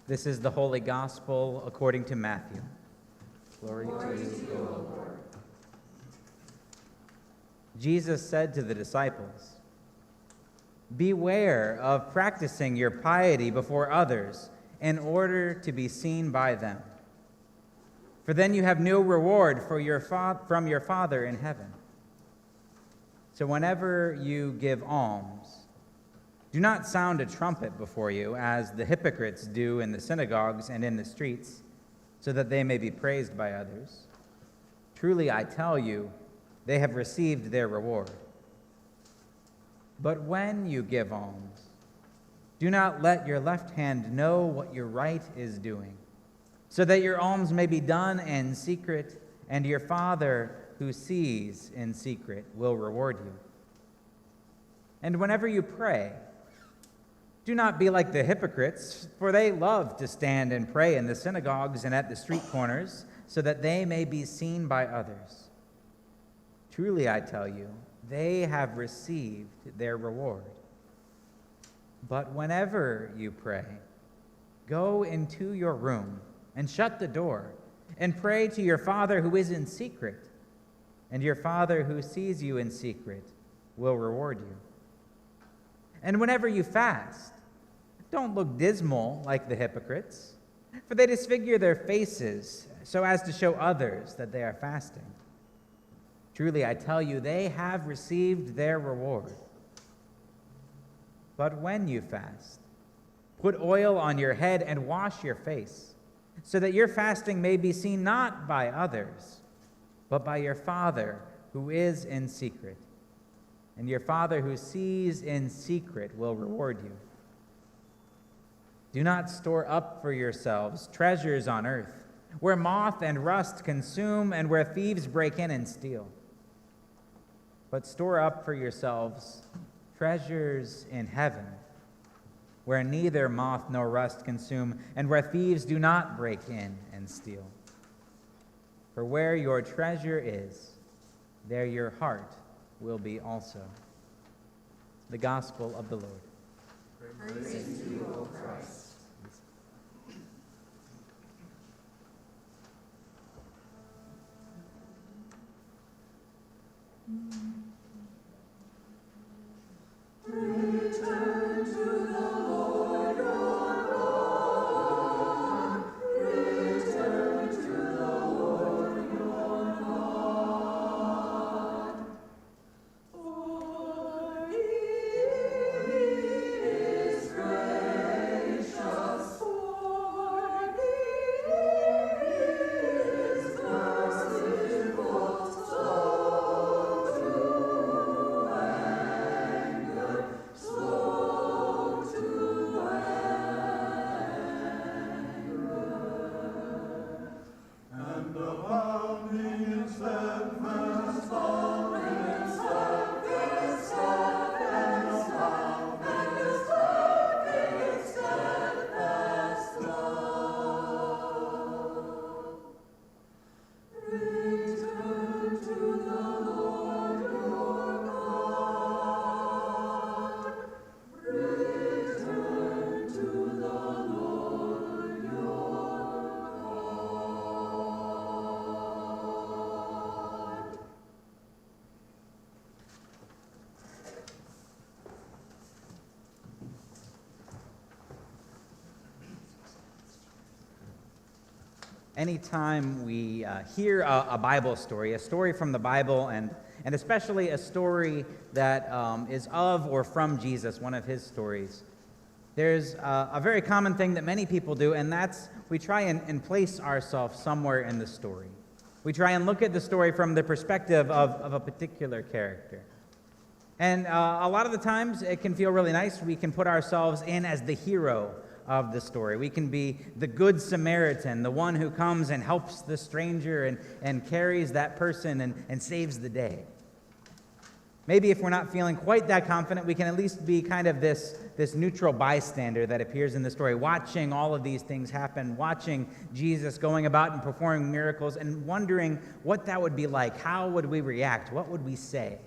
This is the Holy Gospel according to Matthew. Glory to you, O Lord. Jesus said to the disciples, "Beware of practicing your piety before others in order to be seen by them. For then you have no reward from your Father in heaven. So whenever you give alms, do not sound a trumpet before you, as the hypocrites do in the synagogues and in the streets, so that they may be praised by others. Truly, I tell you, they have received their reward. But when you give alms, do not let your left hand know what your right is doing, so that your alms may be done in secret, and your Father who sees in secret will reward you. And whenever you pray, do not be like the hypocrites, for they love to stand and pray in the synagogues and at the street corners, so that they may be seen by others. Truly, I tell you, they have received their reward. But whenever you pray, go into your room and shut the door, and pray to your Father who is in secret, and your Father who sees you in secret will reward you. And whenever you fast, don't look dismal like the hypocrites, for they disfigure their faces so as to show others that they are fasting. Truly, I tell you, they have received their reward. But when you fast, put oil on your head and wash your face, so that your fasting may be seen not by others, but by your Father who is in secret. And your Father who sees in secret will reward you. Do not store up for yourselves treasures on earth, where moth and rust consume and where thieves break in and steal. But store up for yourselves treasures in heaven, where neither moth nor rust consume and where thieves do not break in and steal. For where your treasure is, there your heart will be also." The Gospel of the Lord. Praise to you, O Christ. Return to the Lord your God. Return to the Lord your God. For he is gracious, for he is merciful, slow to anger, slow to anger, and abounding in steadfast love, and steadfast love, and abounding in steadfast love. Return to the Lord your God. Return to the Lord your God. Anytime we hear a Bible story, a story from the Bible, and especially a story that is of or from Jesus, one of his stories, there's a very common thing that many people do, and that's we try and place ourselves somewhere in the story. We try and look at the story from the perspective of a particular character. And a lot of the times it can feel really nice. We can put ourselves in as the hero of the story. We can be the good Samaritan, the one who comes and helps the stranger and carries that person and saves the day. Maybe if we're not feeling quite that confident, we can at least be kind of this neutral bystander that appears in the story, watching all of these things happen, watching Jesus going about and performing miracles, and wondering what that would be like. How would we react? What would we say?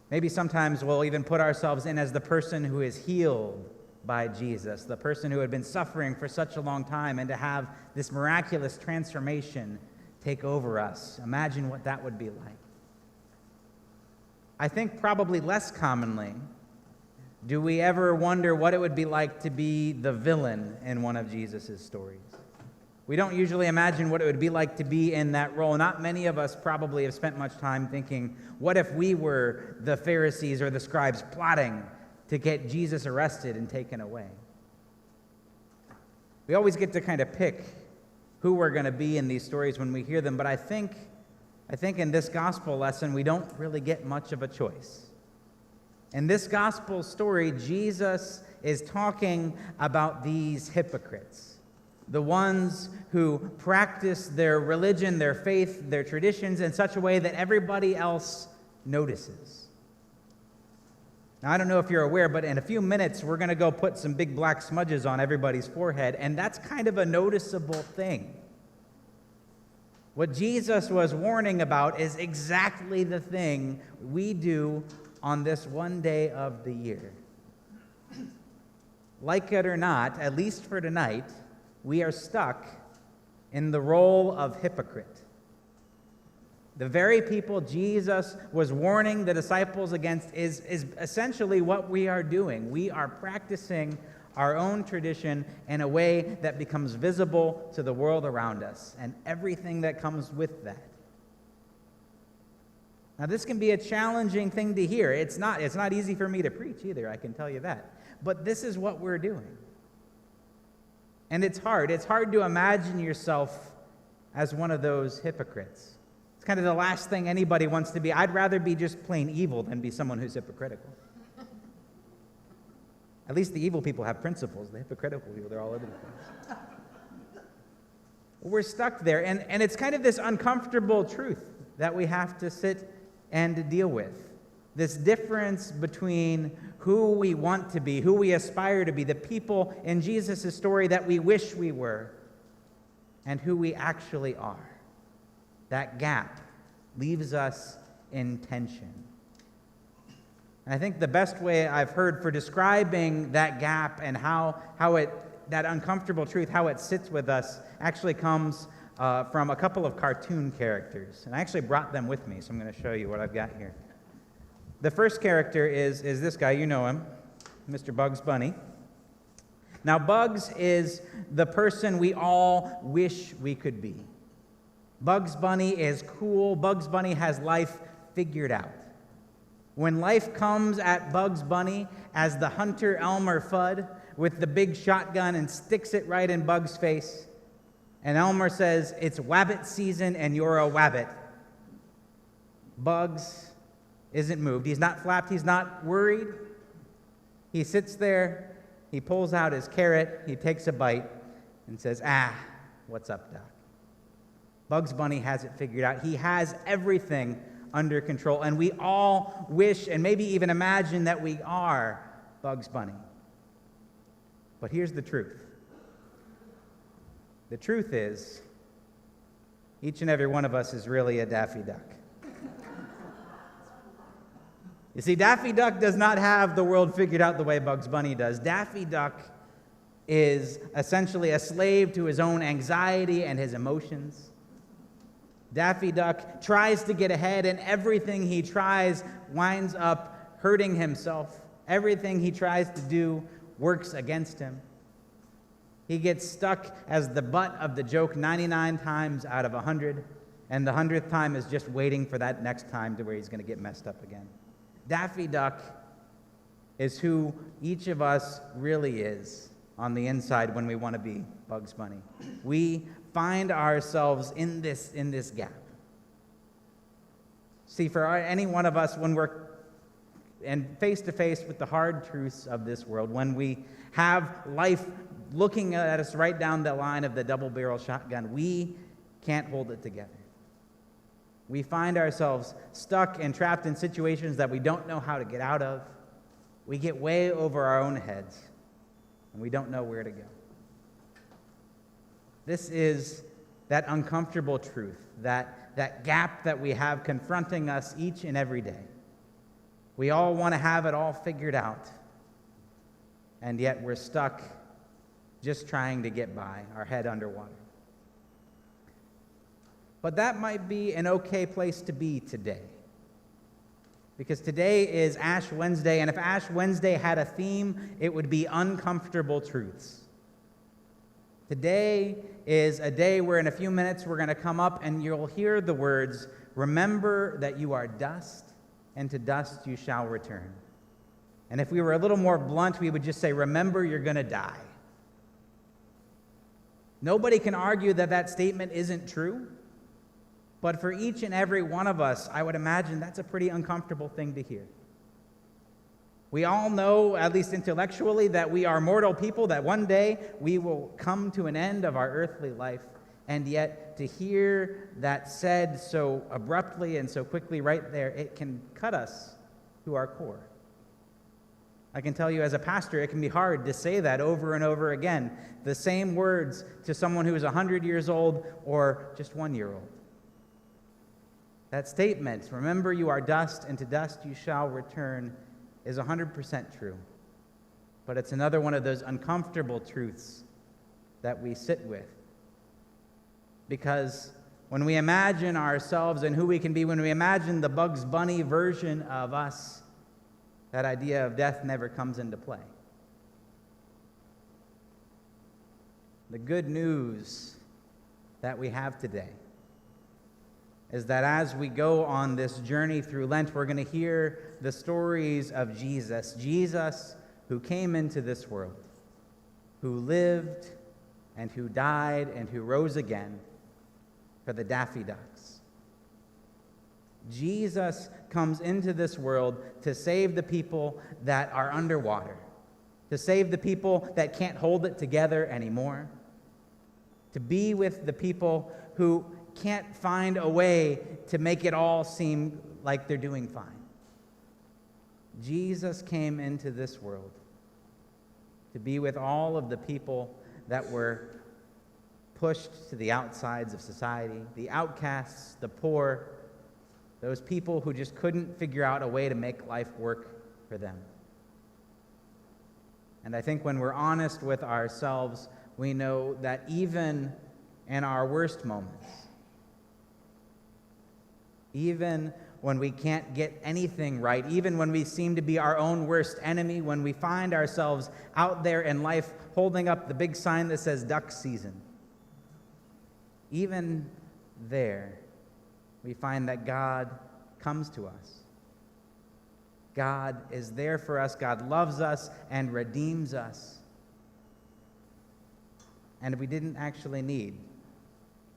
Maybe sometimes we'll even put ourselves in as the person who is healed by Jesus, the person who had been suffering for such a long time, and to have this miraculous transformation take over us. Imagine what that would be like. I think probably less commonly do we ever wonder what it would be like to be the villain in one of Jesus' stories. We don't usually imagine what it would be like to be in that role. Not many of us probably have spent much time thinking, what if we were the Pharisees or the scribes plotting to get Jesus arrested and taken away? We always get to kind of pick who we're going to be in these stories when we hear them, but I think in this gospel lesson, we don't really get much of a choice. In this gospel story, Jesus is talking about these hypocrites, the ones who practice their religion, their faith, their traditions in such a way that everybody else notices. Now, I don't know if you're aware, but in a few minutes, we're going to go put some big black smudges on everybody's forehead, and that's kind of a noticeable thing. What Jesus was warning about is exactly the thing we do on this one day of the year. Like it or not, at least for tonight, we are stuck in the role of hypocrite. The very people Jesus was warning the disciples against is essentially what we are doing. We are practicing our own tradition in a way that becomes visible to the world around us and everything that comes with that. Now, this can be a challenging thing to hear. It's not easy for me to preach either, I can tell you that. But this is what we're doing. And it's hard. It's hard to imagine yourself as one of those hypocrites. It's kind of the last thing anybody wants to be. I'd rather be just plain evil than be someone who's hypocritical. At least the evil people have principles. The hypocritical people, they're all over the place. We're stuck there, and it's kind of this uncomfortable truth that we have to sit and deal with. This difference between who we want to be, who we aspire to be, the people in Jesus' story that we wish we were, and who we actually are. That gap leaves us in tension. And I think the best way I've heard for describing that gap and how that uncomfortable truth, how it sits with us, actually comes from a couple of cartoon characters. And I actually brought them with me, so I'm going to show you what I've got here. The first character is this guy. You know him, Mr. Bugs Bunny. Now, Bugs is the person we all wish we could be. Bugs Bunny is cool. Bugs Bunny has life figured out. When life comes at Bugs Bunny as the hunter Elmer Fudd with the big shotgun and sticks it right in Bugs' face, and Elmer says, "It's wabbit season and you're a wabbit," Bugs isn't moved. He's not flapped. He's not worried. He sits there. He pulls out his carrot. He takes a bite and says, "What's up, Doc?" Bugs Bunny has it figured out. He has everything under control, and we all wish and maybe even imagine that we are Bugs Bunny. But here's the truth. The truth is, each and every one of us is really a Daffy Duck. You see, Daffy Duck does not have the world figured out the way Bugs Bunny does. Daffy Duck is essentially a slave to his own anxiety and his emotions. Daffy Duck tries to get ahead, and everything he tries winds up hurting himself. Everything he tries to do works against him. He gets stuck as the butt of the joke 99 times out of 100, and the 100th time is just waiting for that next time to where he's going to get messed up again. Daffy Duck is who each of us really is on the inside when we want to be Bugs Bunny. We find ourselves in this gap. See, for any one of us, when we're face to face with the hard truths of this world, when we have life looking at us right down the line of the double-barrel shotgun, we can't hold it together. We find ourselves stuck and trapped in situations that we don't know how to get out of. We get way over our own heads, and we don't know where to go. This is that uncomfortable truth, that gap that we have confronting us each and every day. We all want to have it all figured out. and yet we're stuck just trying to get by, our head underwater. But that might be an okay place to be today. Because today is Ash Wednesday, and if Ash Wednesday had a theme, it would be uncomfortable truths. Today is a day where in a few minutes we're going to come up and you'll hear the words, "Remember that you are dust, and to dust you shall return." And if we were a little more blunt, we would just say, "Remember, you're going to die." Nobody can argue that that statement isn't true. But for each and every one of us, I would imagine that's a pretty uncomfortable thing to hear. We all know, at least intellectually, that we are mortal people, that one day we will come to an end of our earthly life. And yet, to hear that said so abruptly and so quickly right there, it can cut us to our core. I can tell you as a pastor, it can be hard to say that over and over again, the same words to someone who is 100 years old or just 1 year old. That statement, "Remember you are dust, and to dust you shall return," is 100% true. But it's another one of those uncomfortable truths that we sit with. Because when we imagine ourselves and who we can be, when we imagine the Bugs Bunny version of us, that idea of death never comes into play. The good news that we have today is that as we go on this journey through Lent, we're going to hear the stories of Jesus. Jesus who came into this world, who lived and who died and who rose again for the Daffy Ducks. Jesus comes into this world to save the people that are underwater, to save the people that can't hold it together anymore, to be with the people who can't find a way to make it all seem like they're doing fine. Jesus came into this world to be with all of the people that were pushed to the outsides of society, the outcasts, the poor, those people who just couldn't figure out a way to make life work for them. And I think when we're honest with ourselves, we know that even in our worst moments, even when we can't get anything right, even when we seem to be our own worst enemy, when we find ourselves out there in life holding up the big sign that says duck season, even there, we find that God comes to us. God is there for us. God loves us and redeems us. And we didn't actually need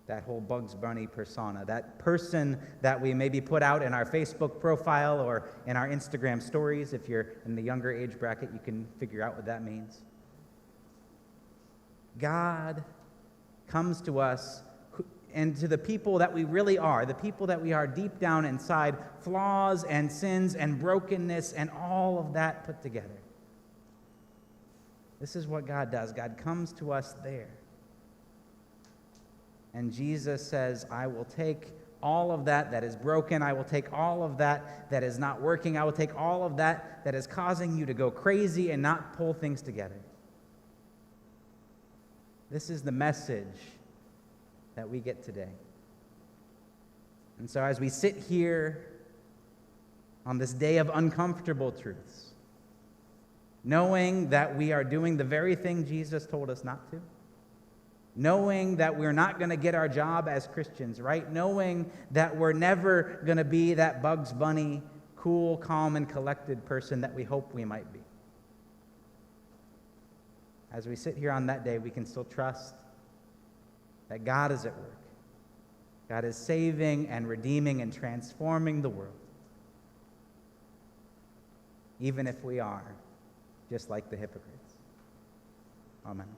that whole Bugs Bunny persona, that person that we maybe put out in our Facebook profile or in our Instagram stories. If you're in the younger age bracket, you can figure out what that means. God comes to us and to the people that we really are, the people that we are deep down inside, flaws and sins and brokenness and all of that put together. This is what God does. God comes to us there. And Jesus says, "I will take all of that that is broken. I will take all of that that is not working. I will take all of that that is causing you to go crazy and not pull things together." This is the message that we get today. And so as we sit here on this day of uncomfortable truths, knowing that we are doing the very thing Jesus told us not to, knowing that we're not going to get our job as Christians right, knowing that we're never going to be that Bugs Bunny, cool, calm, and collected person that we hope we might be. As we sit here on that day, we can still trust that God is at work. God is saving and redeeming and transforming the world, even if we are just like the hypocrites. Amen.